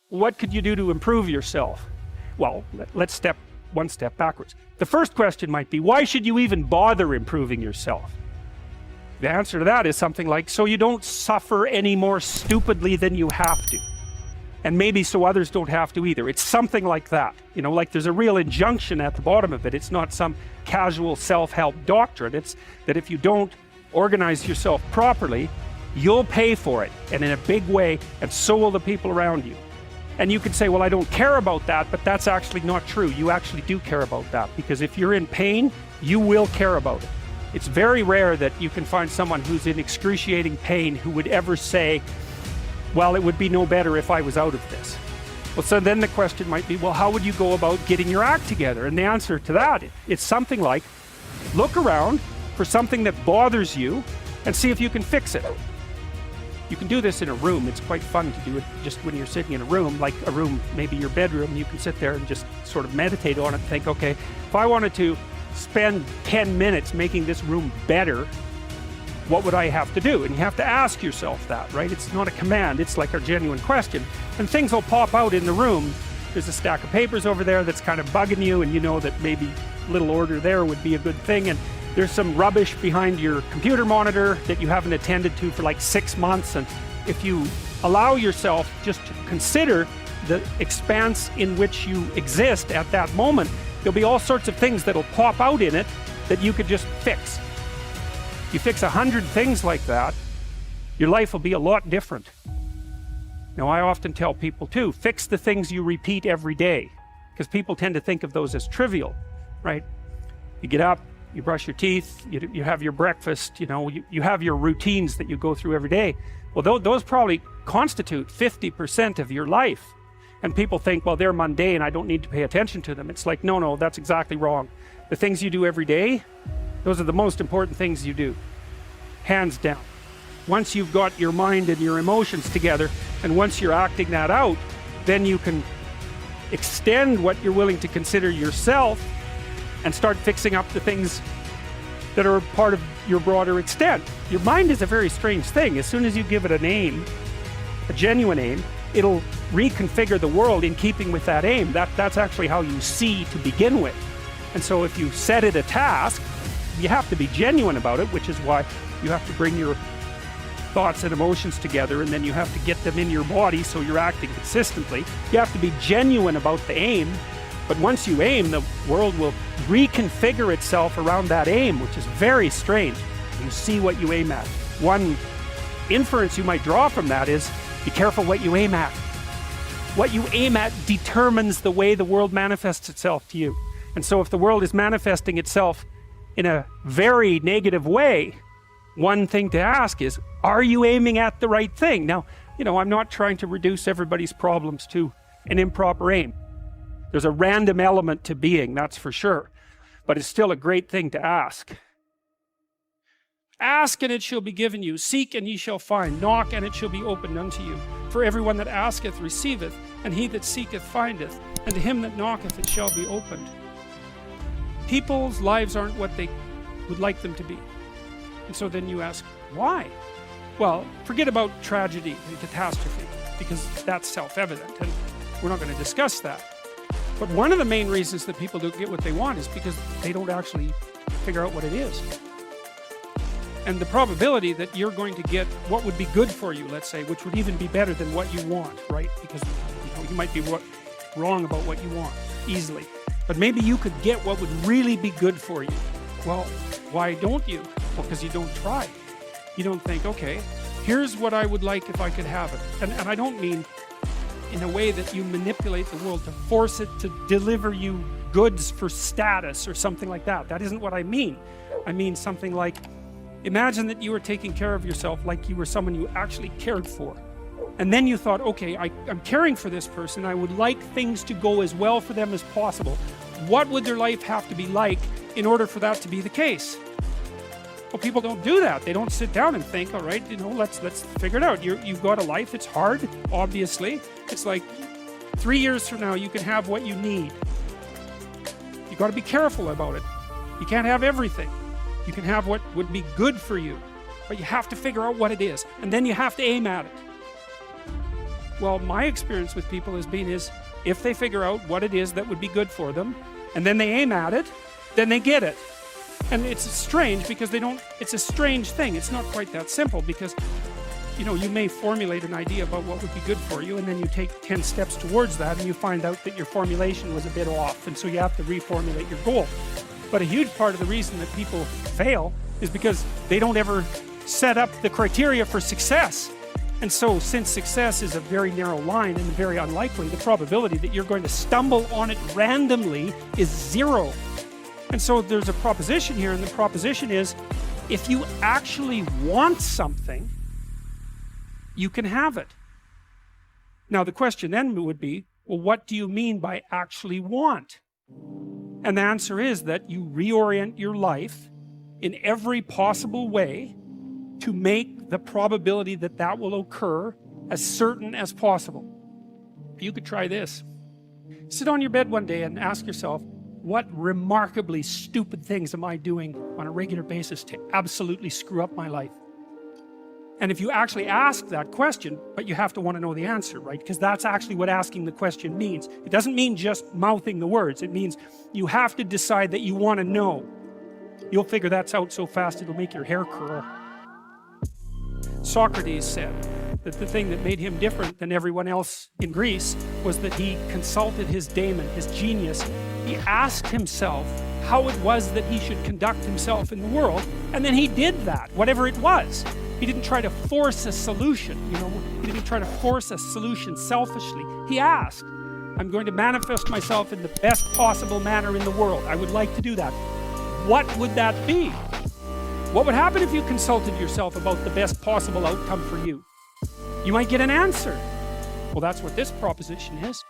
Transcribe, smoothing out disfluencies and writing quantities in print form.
what could you do to improve yourself? Well, let's step one step backwards. The first question might be, why should you even bother improving yourself? The answer to that is something like, so you don't suffer any more stupidly than you have to. And maybe so others don't have to either. It's something like that. You know, like there's a real injunction at the bottom of it. It's not some casual self-help doctrine. It's that if you don't organize yourself properly, you'll pay for it, and in a big way, and so will the people around you. And you could say, well, I don't care about that, but that's actually not true. You actually do care about that, because if you're in pain, you will care about it. It's very rare that you can find someone who's in excruciating pain who would ever say, well, it would be no better if I was out of this. Well, so then the question might be, well, how would you go about getting your act together? And the answer to that is something like, look around for something that bothers you and see if you can fix it. You can do this in a room. It's quite fun to do it just when you're sitting in a room, like a room, maybe your bedroom. You can sit there and just sort of meditate on it and think, okay, if I wanted to spend 10 minutes making this room better, what would I have to do? And you have to ask yourself that, right? It's not a command, it's like a genuine question. And things will pop out in the room. There's a stack of papers over there that's kind of bugging you, and you know that maybe a little order there would be a good thing. And there's some rubbish behind your computer monitor that you haven't attended to for like 6 months. And if you allow yourself just to consider the expanse in which you exist at that moment, there'll be all sorts of things that'll pop out in it that you could just fix. You fix 100 things like that, your life will be a lot different. Now, I often tell people too, fix the things you repeat every day, because people tend to think of those as trivial, right? You get up, you brush your teeth, you have your breakfast, you have your routines that you go through every day. Well, those probably constitute 50% of your life. And people think, well, they're mundane, I don't need to pay attention to them. It's like, no, that's exactly wrong. The things you do every day, those are the most important things you do, hands down. Once you've got your mind and your emotions together, and once you're acting that out, then you can extend what you're willing to consider yourself and start fixing up the things that are part of your broader extent. Your mind is a very strange thing. As soon as you give it an aim, a genuine aim, it'll reconfigure the world in keeping with that aim. That's actually how you see to begin with. And so if you set it a task, you have to be genuine about it, which is why you have to bring your thoughts and emotions together, and then you have to get them in your body so you're acting consistently. You have to be genuine about the aim, but once you aim, the world will reconfigure itself around that aim, which is very strange. You see what you aim at. One inference you might draw from that is, be careful what you aim at. What you aim at determines the way the world manifests itself to you. And so if the world is manifesting itself in a very negative way, one thing to ask is, are you aiming at the right thing? Now, I'm not trying to reduce everybody's problems to an improper aim. There's a random element to being, that's for sure. But it's still a great thing to ask. Ask and it shall be given you. Seek and ye shall find. Knock and it shall be opened unto you. For everyone that asketh receiveth, and he that seeketh findeth, and to him that knocketh it shall be opened. People's lives aren't what they would like them to be. And so then you ask, why? Well, forget about tragedy and catastrophe, because that's self-evident, and we're not going to discuss that. But one of the main reasons that people don't get what they want is because they don't actually figure out what it is. And the probability that you're going to get what would be good for you, let's say, which would even be better than what you want, right? Because you might be wrong about what you want easily. But maybe you could get what would really be good for you. Well, why don't you? Well, because you don't try. You don't think, okay, here's what I would like if I could have it. And I don't mean in a way that you manipulate the world to force it to deliver you goods for status or something like that. That isn't what I mean. I mean something like, imagine that you were taking care of yourself like you were someone you actually cared for. And then you thought, okay, I'm caring for this person. I would like things to go as well for them as possible. What would their life have to be like in order for that to be the case? Well, people don't do that. They don't sit down and think, all right, let's figure it out. You've got a life. It's hard, obviously. It's like 3 years from now, you can have what you need. You got to be careful about it. You can't have everything. You can have what would be good for you, but you have to figure out what it is, and then you have to aim at it. Well, my experience with people has been if they figure out what it is that would be good for them, and then they aim at it, then they get it. And it's strange because it's a strange thing. It's not quite that simple because, you know, you may formulate an idea about what would be good for you, and then you take 10 steps towards that, and you find out that your formulation was a bit off, and so you have to reformulate your goal. But a huge part of the reason that people fail is because they don't ever set up the criteria for success. And so, since success is a very narrow line and very unlikely, the probability that you're going to stumble on it randomly is 0. And so there's a proposition here, and the proposition is, if you actually want something, you can have it. Now the question then would be, well, what do you mean by actually want? And the answer is that you reorient your life in every possible way to make the probability that that will occur as certain as possible. You could try this. Sit on your bed one day and ask yourself, what remarkably stupid things am I doing on a regular basis to absolutely screw up my life? And if you actually ask that question, but you have to want to know the answer, right? Because that's actually what asking the question means. It doesn't mean just mouthing the words. It means you have to decide that you want to know. You'll figure that's out so fast it'll make your hair curl. Socrates said that the thing that made him different than everyone else in Greece was that he consulted his daemon, his genius. He asked himself how it was that he should conduct himself in the world, and then he did that, whatever it was. He didn't try to force a solution, you know, he didn't try to force a solution selfishly. He asked, I'm going to manifest myself in the best possible manner in the world. I would like to do that. What would that be? What would happen if you consulted yourself about the best possible outcome for you? You might get an answer. Well, that's what this proposition is.